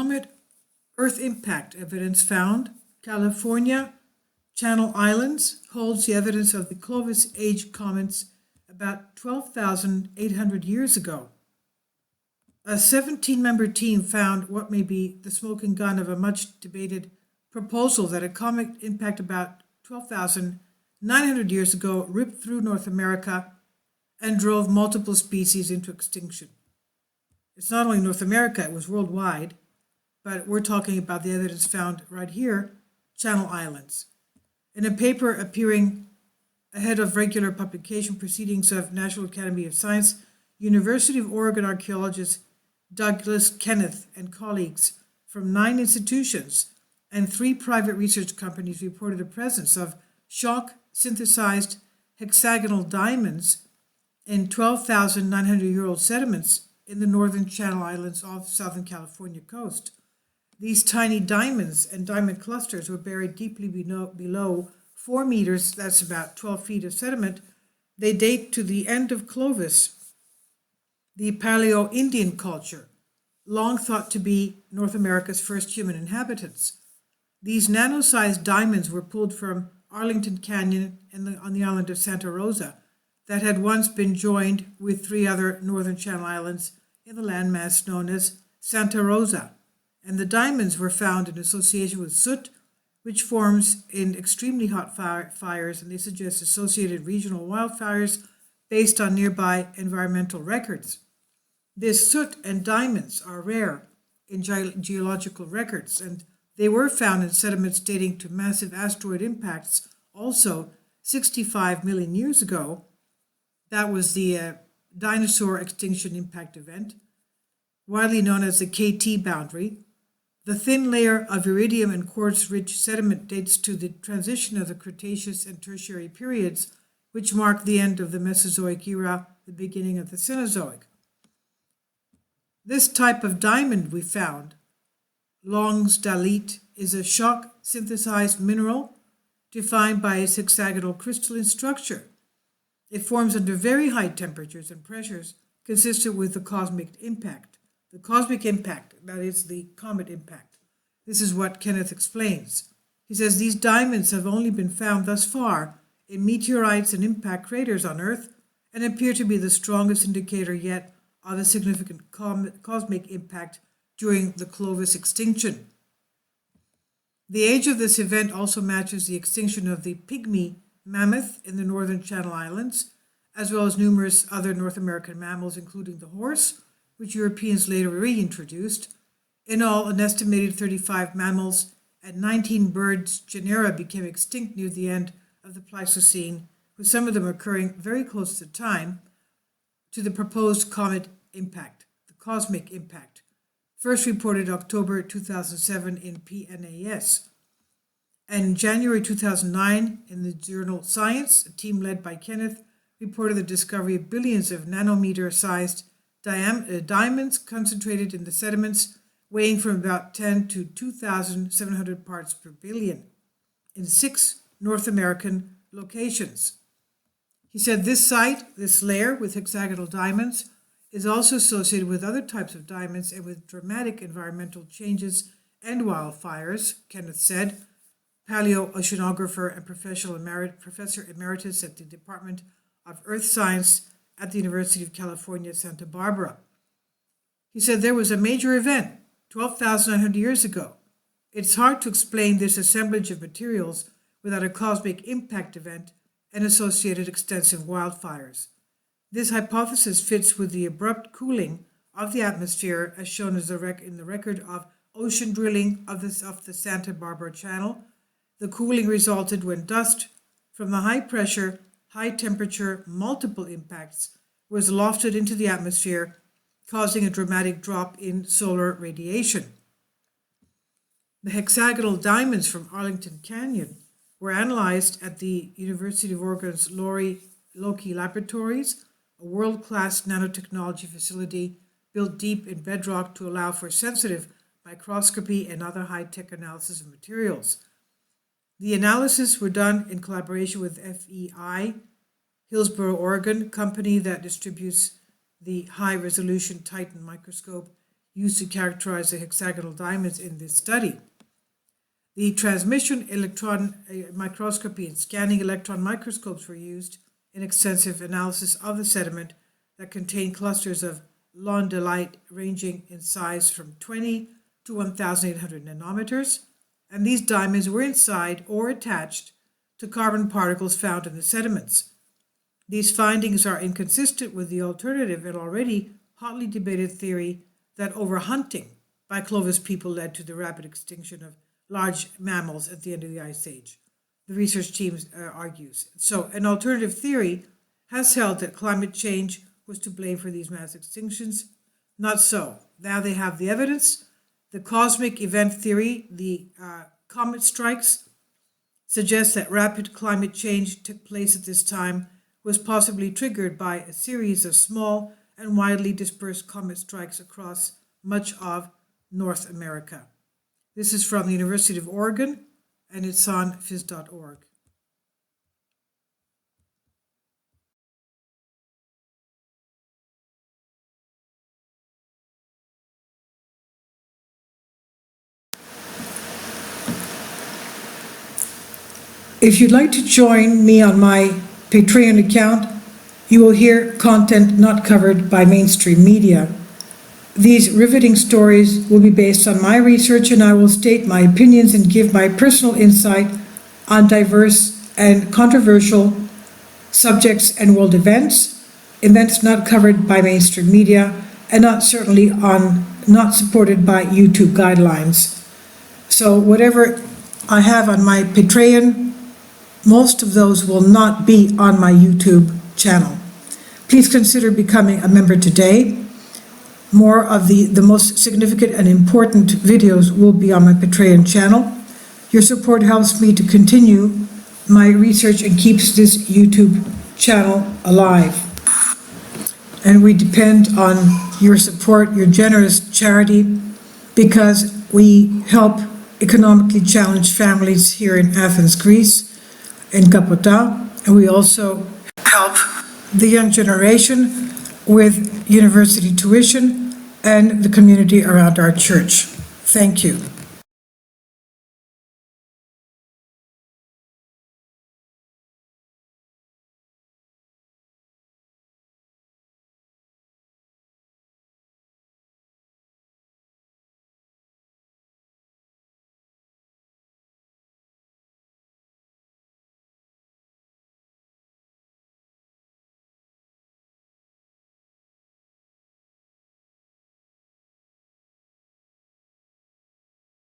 Comet Earth impact evidence found. California Channel Islands holds the evidence of the Clovis-Age comets about 12,800 years ago. A 17-member team found what may be the smoking gun of a much-debated proposal that a comet impact about 12,900 years ago ripped through North America and drove multiple species into extinction. It's not only North America, it was worldwide, but we're talking about the evidence found right here, Channel Islands. In a paper appearing ahead of regular publication proceedings of National Academy of Science, University of Oregon archaeologist Douglas Kenneth and colleagues from 9 institutions and 3 private research companies reported the presence of shock-synthesized hexagonal diamonds in 12,900-year-old sediments in the northern Channel Islands off Southern California coast. These tiny diamonds and diamond clusters were buried deeply below 4 meters, that's about 12 feet of sediment. They date to the end of Clovis, the Paleo-Indian culture, long thought to be North America's first human inhabitants. These nano-sized diamonds were pulled from Arlington Canyon on the island of Santa Rosa that had once been joined with 3 other northern Channel Islands in the landmass known as Santa Rosa. And the diamonds were found in association with soot, which forms in extremely hot fires, and they suggest associated regional wildfires based on nearby environmental records. This soot and diamonds are rare in geological records, and they were found in sediments dating to massive asteroid impacts also 65 million years ago. That was the dinosaur extinction impact event, widely known as the KT boundary. The thin layer of iridium and quartz-rich sediment dates to the transition of the Cretaceous and Tertiary periods, which marked the end of the Mesozoic era, the beginning of the Cenozoic. This type of diamond we found, Longsdalite, is a shock-synthesized mineral defined by its hexagonal crystalline structure. It forms under very high temperatures and pressures consistent with the cosmic impact. The cosmic impact, that is the comet impact. This is what Kenneth explains. He says these diamonds have only been found thus far in meteorites and impact craters on Earth and appear to be the strongest indicator yet of a significant cosmic impact during the Clovis extinction. The age of this event also matches the extinction of the pygmy mammoth in the northern Channel Islands, as well as numerous other North American mammals, including the horse, which Europeans later reintroduced. In all, an estimated 35 mammals and 19 birds genera became extinct near the end of the Pleistocene, with some of them occurring very close to time to the proposed comet impact, the cosmic impact, first reported October 2007 in PNAS. And in January 2009, in the journal Science, a team led by Kenneth reported the discovery of billions of nanometer-sized diamonds concentrated in the sediments, weighing from about 10 to 2,700 parts per billion in 6 North American locations. He said this site, this layer with hexagonal diamonds, is also associated with other types of diamonds and with dramatic environmental changes and wildfires, Kenneth said, paleoceanographer and professor emeritus at the Department of Earth Science at the University of California, Santa Barbara. He said there was a major event 12,900 years ago. It's hard to explain this assemblage of materials without a cosmic impact event and associated extensive wildfires. This hypothesis fits with the abrupt cooling of the atmosphere as shown as in the record of ocean drilling of the Santa Barbara Channel. The cooling resulted when dust from the high pressure, high temperature, multiple impacts was lofted into the atmosphere, causing a dramatic drop in solar radiation. The hexagonal diamonds from Arlington Canyon were analyzed at the University of Oregon's Loki Laboratories, a world-class nanotechnology facility built deep in bedrock to allow for sensitive microscopy and other high-tech analysis of materials. The analysis were done in collaboration with FEI, Hillsboro, Oregon, company that distributes the high-resolution Titan microscope used to characterize the hexagonal diamonds in this study. The transmission electron microscopy and scanning electron microscopes were used in extensive analysis of the sediment that contained clusters of londolite ranging in size from 20 to 1,800 nanometers, and these diamonds were inside or attached to carbon particles found in the sediments. These findings are inconsistent with the alternative and already hotly debated theory that overhunting by Clovis people led to the rapid extinction of large mammals at the end of the Ice Age, the research team argues. So an alternative theory has held that climate change was to blame for these mass extinctions. Not so. Now they have the evidence. The cosmic event theory, the comet strikes, suggests that rapid climate change took place at this time was possibly triggered by a series of small and widely dispersed comet strikes across much of North America. This is from the University of Oregon, and it's on phys.org. If you'd like to join me on my Patreon account, you will hear content not covered by mainstream media. These riveting stories will be based on my research, and I will state my opinions and give my personal insight on diverse and controversial subjects and world events not covered by mainstream media, and not supported by YouTube guidelines. So whatever I have on my Patreon, most of those will not be on my YouTube channel. Please consider becoming a member today. More of the most significant and important videos will be on my Patreon channel. Your support helps me to continue my research and keeps this YouTube channel alive. And we depend on your support, your generous charity, because we help economically challenged families here in Athens, Greece, in Kapota, and we also help the young generation with university tuition and the community around our church. Thank you.